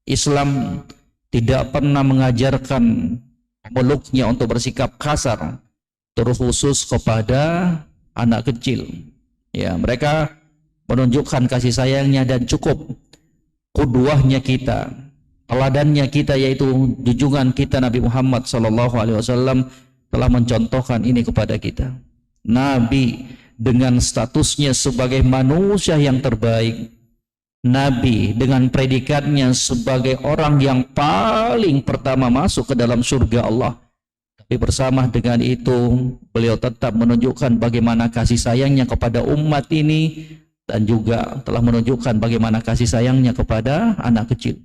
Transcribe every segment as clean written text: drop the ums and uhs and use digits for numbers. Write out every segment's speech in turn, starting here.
Islam tidak pernah mengajarkan pemeluknya untuk bersikap kasar, terkhusus kepada anak kecil. Ya, mereka menunjukkan kasih sayangnya dan cukup qudwahnya kita, teladannya kita, yaitu junjungan kita Nabi Muhammad SAW telah mencontohkan ini kepada kita. Nabi dengan statusnya sebagai manusia yang terbaik, Nabi dengan predikatnya sebagai orang yang paling pertama masuk ke dalam surga Allah, tapi bersama dengan itu beliau tetap menunjukkan bagaimana kasih sayangnya kepada umat ini, dan juga telah menunjukkan bagaimana kasih sayangnya kepada anak kecil.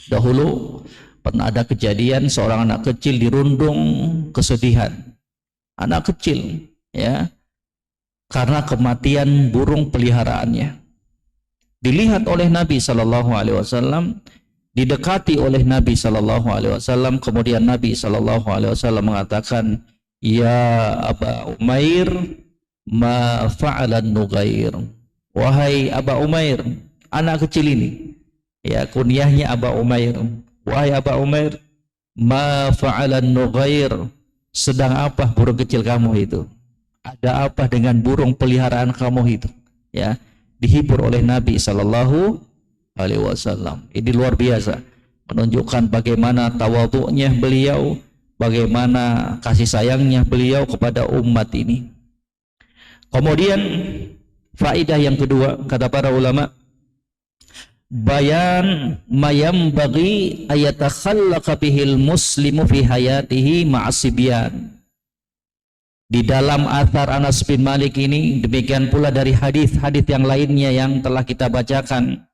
Dahulu pernah ada kejadian seorang anak kecil dirundung kesedihan, anak kecil, ya, karena kematian burung peliharaannya. Dilihat oleh Nabi SAW, didekati oleh Nabi SAW, kemudian Nabi SAW mengatakan, "Ya Aba Umair, ma fa'alan Nughair." Wahai Aba Umair, anak kecil ini, ya, kunyahnya Aba Umair. Wahai Aba Umair, ma fa'alan Nughair, sedang apa burung kecil kamu itu? Ada apa dengan burung peliharaan kamu itu? Ya, dihibur oleh Nabi SAW. Ini luar biasa, menunjukkan bagaimana tawadhu'nya beliau, bagaimana kasih sayangnya beliau kepada umat ini. Kemudian faedah yang kedua, kata para ulama, bayan mayam bagi ayatakhallaqa bihil muslimu fi hayatihi ma'asibyan. Di dalam athar Anas bin Malik ini, demikian pula dari hadis-hadis yang lainnya yang telah kita bacakan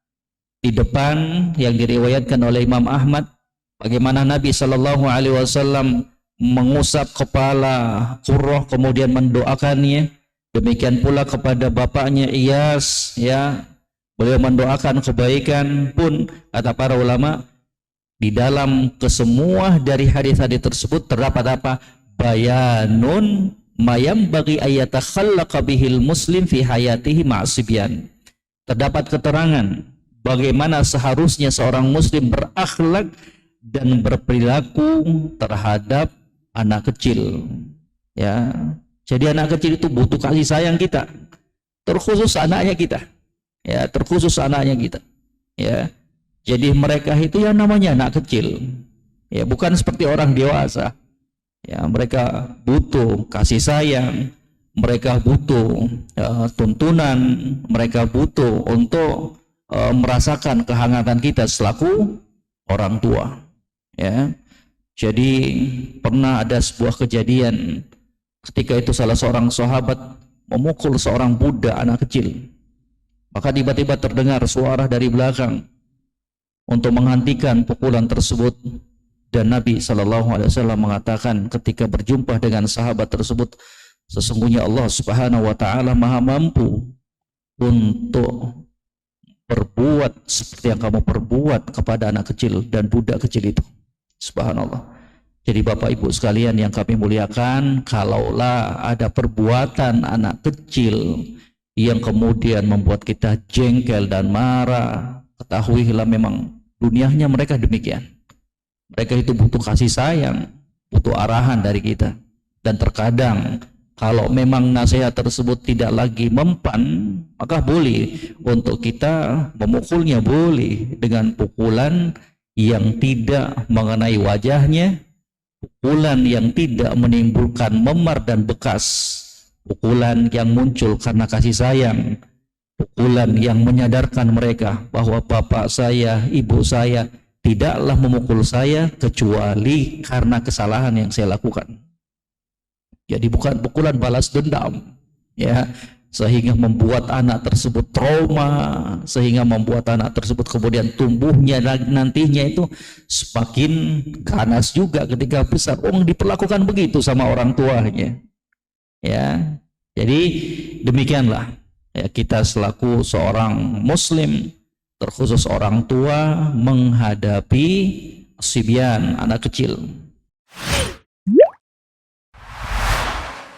di depan, yang diriwayatkan oleh Imam Ahmad, bagaimana Nabi SAW mengusap kepala Qurrah kemudian mendoakannya. Demikian pula kepada bapaknya Iyas, ya, beliau mendoakan kebaikan. Pun kata para ulama, di dalam kesemua dari hadis-hadis tersebut terdapat apa? Bayanun mayam bagi ayatakhallaqa bihil muslim fi hayatihi ma'asibyan. Terdapat keterangan bagaimana seharusnya seorang muslim berakhlak dan berperilaku terhadap anak kecil. Ya, jadi anak kecil itu butuh kasih sayang kita, terkhusus anaknya kita. Ya, terkhusus anaknya kita. Ya, jadi mereka itu yang namanya anak kecil. Ya, bukan seperti orang dewasa. Ya, mereka butuh kasih sayang, mereka butuh tuntunan, mereka butuh untuk merasakan kehangatan kita selaku orang tua. Ya, jadi pernah ada sebuah kejadian ketika itu salah seorang sahabat memukul seorang budak anak kecil, maka tiba-tiba terdengar suara dari belakang untuk menghentikan pukulan tersebut. Dan Nabi SAW mengatakan ketika berjumpa dengan sahabat tersebut, sesungguhnya Allah Subhanahu wa Ta'ala maha mampu untuk berbuat seperti yang kamu perbuat kepada anak kecil dan budak kecil itu. Subhanallah. Jadi Bapak Ibu sekalian yang kami muliakan, kalaulah ada perbuatan anak kecil yang kemudian membuat kita jengkel dan marah, ketahuilah memang dunianya mereka demikian. Mereka itu butuh kasih sayang, butuh arahan dari kita. Dan terkadang kalau memang nasihat tersebut tidak lagi mempan, maka boleh untuk kita memukulnya, boleh dengan pukulan yang tidak mengenai wajahnya, pukulan yang tidak menimbulkan memar dan bekas, pukulan yang muncul karena kasih sayang, pukulan yang menyadarkan mereka bahwa bapak saya, ibu saya tidaklah memukul saya kecuali karena kesalahan yang saya lakukan. Jadi bukan pukulan balas dendam, ya, sehingga membuat anak tersebut trauma, sehingga membuat anak tersebut kemudian tumbuhnya nantinya itu semakin ganas juga ketika besar. Diperlakukan begitu sama orang tuanya, ya. Jadi demikianlah, ya, kita selaku seorang muslim, terkhusus orang tua, menghadapi sibyan, anak kecil.